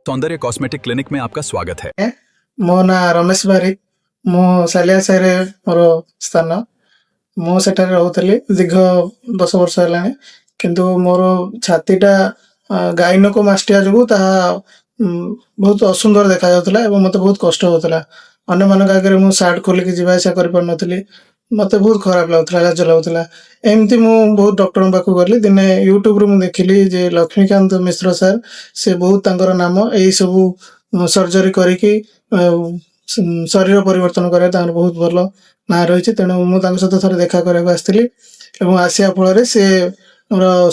सौंदर्य cosmetic clinic में आपका स्वागत है। मो ना रमेश बारिक मो सालिया सारे मोर स्थान मो सेठारे रहूली दीर्घ 10 वर्ष है किंतु मोर छातीटा गाइनोको मास्टिया जो बहुत असुंदर देखा जाता मत बहुत कष्ट होता अन्य मान आगे मुझे सार्ट खोलिक जावासा कर पार्नी मत बहुत खराब लगुला लाज लगुला एमती मु बहुत डॉक्टर पाक गली दिने यूट्यूब रू देखिली जे लक्ष्मीकांत मिश्र सर से बहुत तांकर नाम यही सब सर्जरी करिकी शरीर परिवर्तन करे बहुत भल ना रही तेणु मुझे सहित थे देखा करने आसती आसिया फल से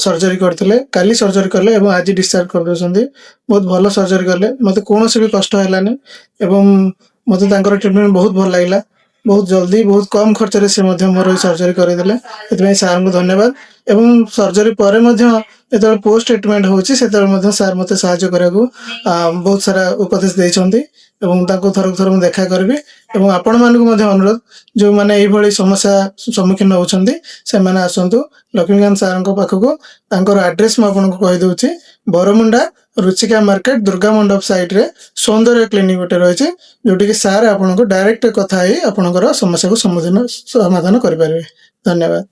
सर्जरी करते काली सर्जरी कले आज डिस्चार्ज कर दे बहुत भल सर्जरी कले मत कौन भी कष्ट है मत ट्रिटमेंट बहुत भल लगे बहुत जल्दी बहुत कम खर्च से मोर सर्जरी करदे सार को धन्यवाद एवं सर्जरी पर जो पोस्ट ट्रिटमेंट होची सार मत साहाय्य करने को बहुत सारा उपदेश देते थर थर देखा करी और आपण मानक अनुरोध जो मैंने ये समस्या सम्मुखीन होती से मैंने आसतु लक्ष्मीकांत सार पाखक आड्रेस मुझे कहीदे बरमुंडा रुचिका मार्केट दुर्गा मंडप साइड रे सौंदर्य क्लिनिक गोटे रही जोटि कि सार आपको डायरेक्ट कथा आपणकर समस्या को समाधान करें। धन्यवाद।